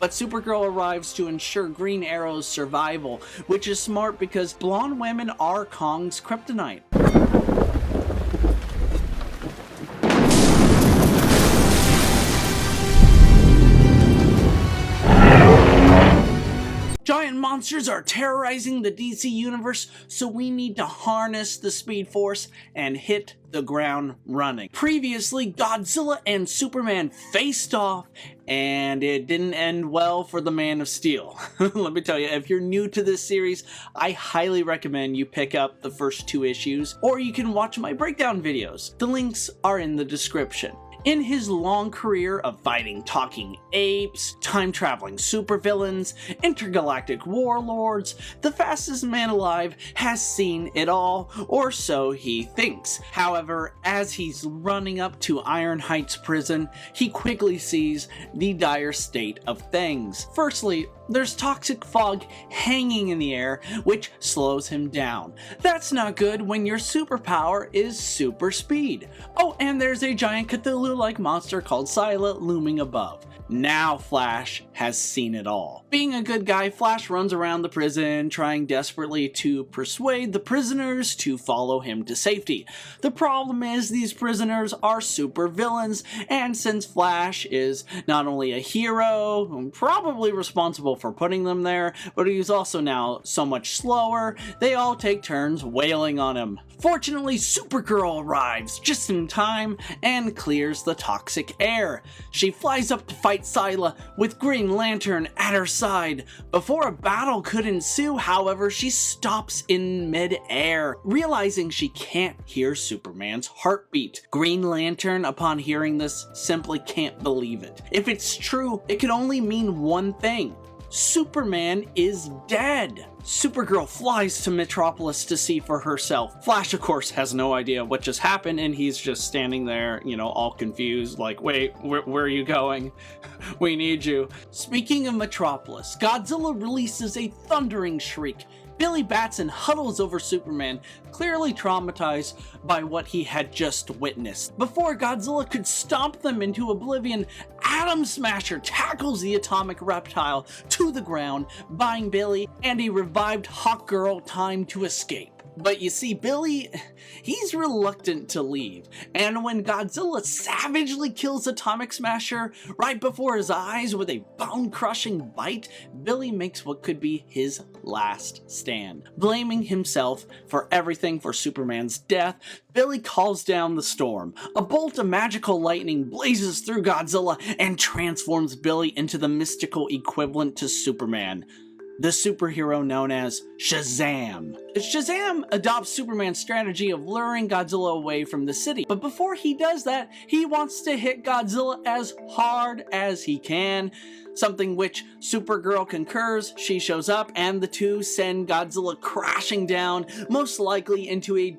But Supergirl arrives to ensure Green Arrow's survival, which is smart because blonde women are Kong's kryptonite. Giant monsters are terrorizing the DC universe, so we need to harness the Speed Force and hit the ground running. Previously, Godzilla and Superman faced off, and it didn't end well for the Man of Steel. Let me tell you, if you're new to this series, I highly recommend you pick up the first 2 issues, or you can watch my breakdown videos. The links are in the description. In his long career of fighting talking apes, time-traveling supervillains, intergalactic warlords, the fastest man alive has seen it all, or so he thinks. However, as he's running up to Iron Heights prison, he quickly sees the dire state of things. Firstly, there's toxic fog hanging in the air, which slows him down. That's not good when your superpower is super speed. Oh, and there's a giant Cthulhu-like monster called Scylla looming above. Now Flash has seen it all. Being a good guy, Flash runs around the prison, trying desperately to persuade the prisoners to follow him to safety. The problem is these prisoners are super villains, and since Flash is not only a hero, probably responsible for putting them there, but he's also now so much slower, they all take turns wailing on him. Fortunately, Supergirl arrives just in time and clears the toxic air. She flies up to fight Scylla with Green Lantern at her side. Before a battle could ensue, however, she stops in mid-air, realizing she can't hear Superman's heartbeat. Green Lantern, upon hearing this, simply can't believe it. If it's true, it could only mean one thing. Superman is dead. Supergirl flies to Metropolis to see for herself. Flash, of course, has no idea what just happened, and he's just standing there, all confused, like, wait, where are you going? We need you. Speaking of Metropolis, Godzilla releases a thundering shriek. Billy Batson huddles over Superman, clearly traumatized by what he had just witnessed. Before Godzilla could stomp them into oblivion, Atom Smasher tackles the atomic reptile to the ground, buying Billy and a revived Hawkgirl time to escape. But you see, Billy, he's reluctant to leave, and when Godzilla savagely kills Atomic Smasher right before his eyes with a bone-crushing bite, Billy makes what could be his last stand. Blaming himself for everything for Superman's death, Billy calls down the storm. A bolt of magical lightning blazes through Godzilla and transforms Billy into the mystical equivalent to Superman, the superhero known as Shazam. Shazam adopts Superman's strategy of luring Godzilla away from the city, but before he does that, he wants to hit Godzilla as hard as he can, something which Supergirl concurs. She shows up, and the two send Godzilla crashing down, most likely into a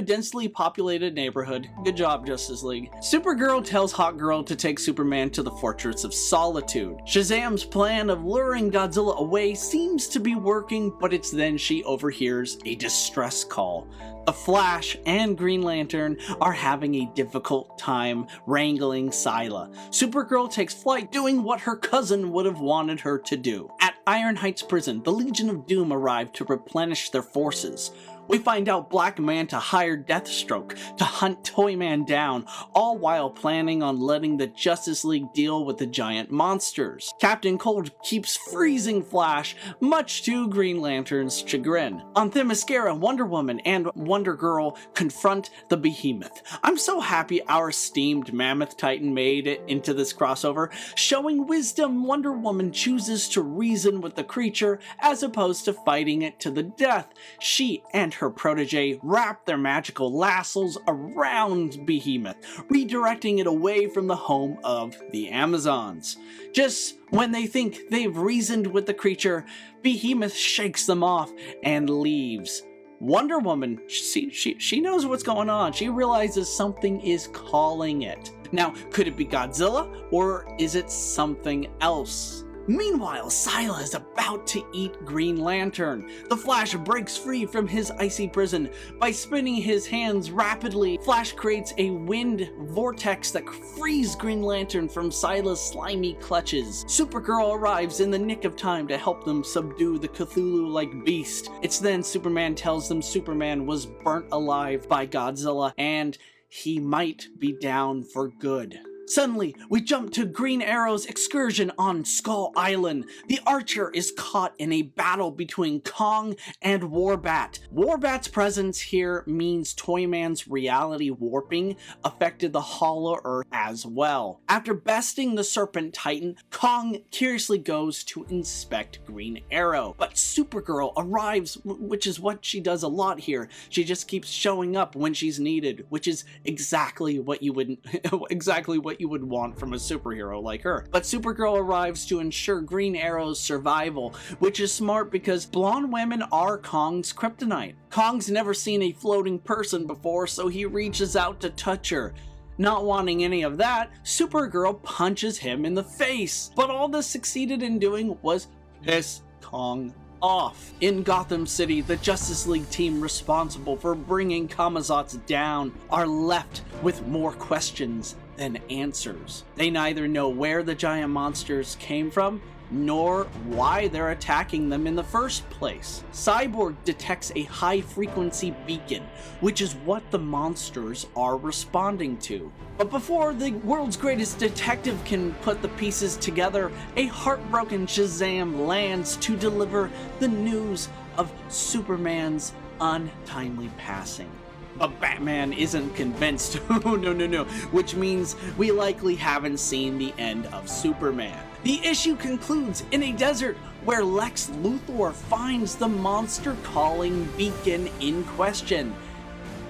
densely populated neighborhood. Good job, Justice League. Supergirl tells Hawkgirl to take Superman to the Fortress of Solitude. Shazam's plan of luring Godzilla away seems to be working, but it's then she overhears a distress call. The Flash and Green Lantern are having a difficult time wrangling Scylla. Supergirl takes flight, doing what her cousin would have wanted her to do. At Iron Heights Prison, the Legion of Doom arrive to replenish their forces. We find out Black Manta hired Deathstroke to hunt Toyman down, all while planning on letting the Justice League deal with the giant monsters. Captain Cold keeps freezing Flash, much to Green Lantern's chagrin. On Themyscira, Wonder Woman and Wonder Girl confront the Behemoth. I'm so happy our esteemed Mammoth Titan made it into this crossover. Showing wisdom, Wonder Woman chooses to reason with the creature as opposed to fighting it to the death. She and her protege wrap their magical lassos around Behemoth, redirecting it away from the home of the Amazons. Just when they think they've reasoned with the creature, Behemoth shakes them off and leaves. Wonder Woman, she knows what's going on. She realizes something is calling it. Now, could it be Godzilla, or is it something else? Meanwhile, Scylla is about to eat Green Lantern. The Flash breaks free from his icy prison. By spinning his hands rapidly, Flash creates a wind vortex that frees Green Lantern from Scylla's slimy clutches. Supergirl arrives in the nick of time to help them subdue the Cthulhu-like beast. It's then Superman tells them Superman was burnt alive by Godzilla and he might be down for good. Suddenly, we jump to Green Arrow's excursion on Skull Island. The Archer is caught in a battle between Kong and Warbat. Warbat's presence here means Toyman's reality warping affected the Hollow Earth as well. After besting the Serpent Titan, Kong curiously goes to inspect Green Arrow. But Supergirl arrives, which is what she does a lot here. She just keeps showing up when she's needed, which is exactly what you would want from a superhero like her. But Supergirl arrives to ensure Green Arrow's survival, which is smart because blonde women are Kong's kryptonite. Kong's never seen a floating person before, so he reaches out to touch her. Not wanting any of that, Supergirl punches him in the face. But all this succeeded in doing was piss Kong off. In Gotham City, the Justice League team responsible for bringing Kamazotz down are left with more questions than answers. They neither know where the giant monsters came from, nor why they're attacking them in the first place. Cyborg detects a high-frequency beacon, which is what the monsters are responding to. But before the world's greatest detective can put the pieces together, a heartbroken Shazam lands to deliver the news of Superman's untimely passing. But Batman isn't convinced. Oh, no, which means we likely haven't seen the end of Superman. The issue concludes in a desert where Lex Luthor finds the monster calling beacon in question.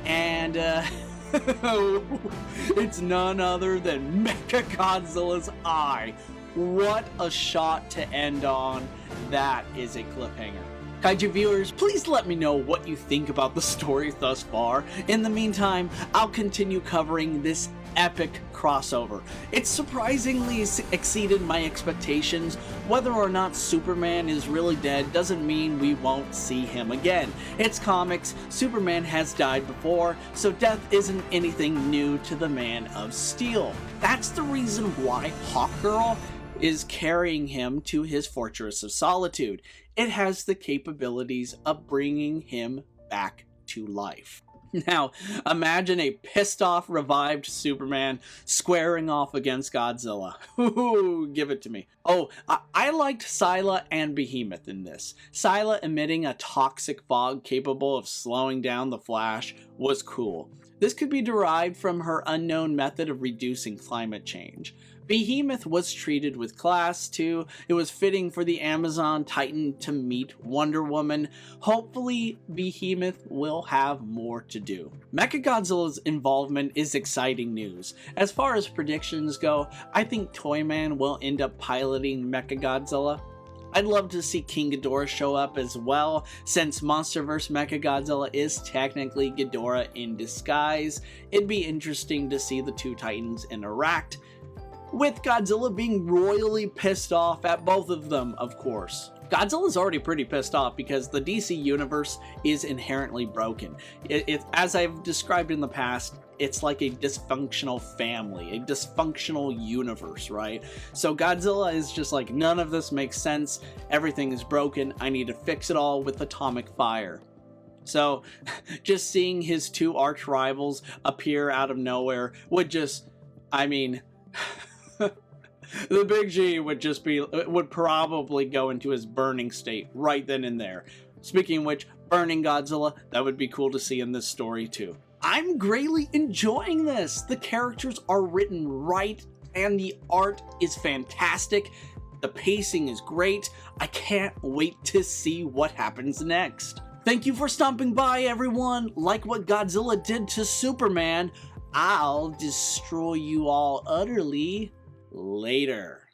And, it's none other than Mechagodzilla's eye. What a shot to end on. That is a cliffhanger. Kaiju viewers, please let me know what you think about the story thus far. In the meantime, I'll continue covering this epic crossover. It surprisingly exceeded my expectations. Whether or not Superman is really dead doesn't mean we won't see him again. It's comics, Superman has died before, so death isn't anything new to the Man of Steel. That's the reason why Hawkgirl is carrying him to his Fortress of Solitude. It has the capabilities of bringing him back to life. Now, imagine a pissed off, revived Superman squaring off against Godzilla. Ooh, give it to me. Oh, I liked Scylla and Behemoth in this. Scylla emitting a toxic fog capable of slowing down the Flash was cool. This could be derived from her unknown method of reducing climate change. Behemoth was treated with class too. It was fitting for the Amazon Titan to meet Wonder Woman. Hopefully, Behemoth will have more to do. Mechagodzilla's involvement is exciting news. As far as predictions go, I think Toyman will end up piloting Mechagodzilla. I'd love to see King Ghidorah show up as well, since MonsterVerse Mechagodzilla is technically Ghidorah in disguise. It'd be interesting to see the two Titans interact, with Godzilla being royally pissed off at both of them, of course. Godzilla's already pretty pissed off because the DC universe is inherently broken. As I've described in the past, it's like a dysfunctional family, a dysfunctional universe, right? So Godzilla is just like, none of this makes sense, everything is broken, I need to fix it all with atomic fire. So just seeing his two arch rivals appear out of nowhere would just, I mean... The Big G would probably go into his burning state right then and there. Speaking of which, burning Godzilla, that would be cool to see in this story too. I'm greatly enjoying this. The characters are written right and the art is fantastic. The pacing is great. I can't wait to see what happens next. Thank you for stopping by, everyone. Like what Godzilla did to Superman, I'll destroy you all utterly later.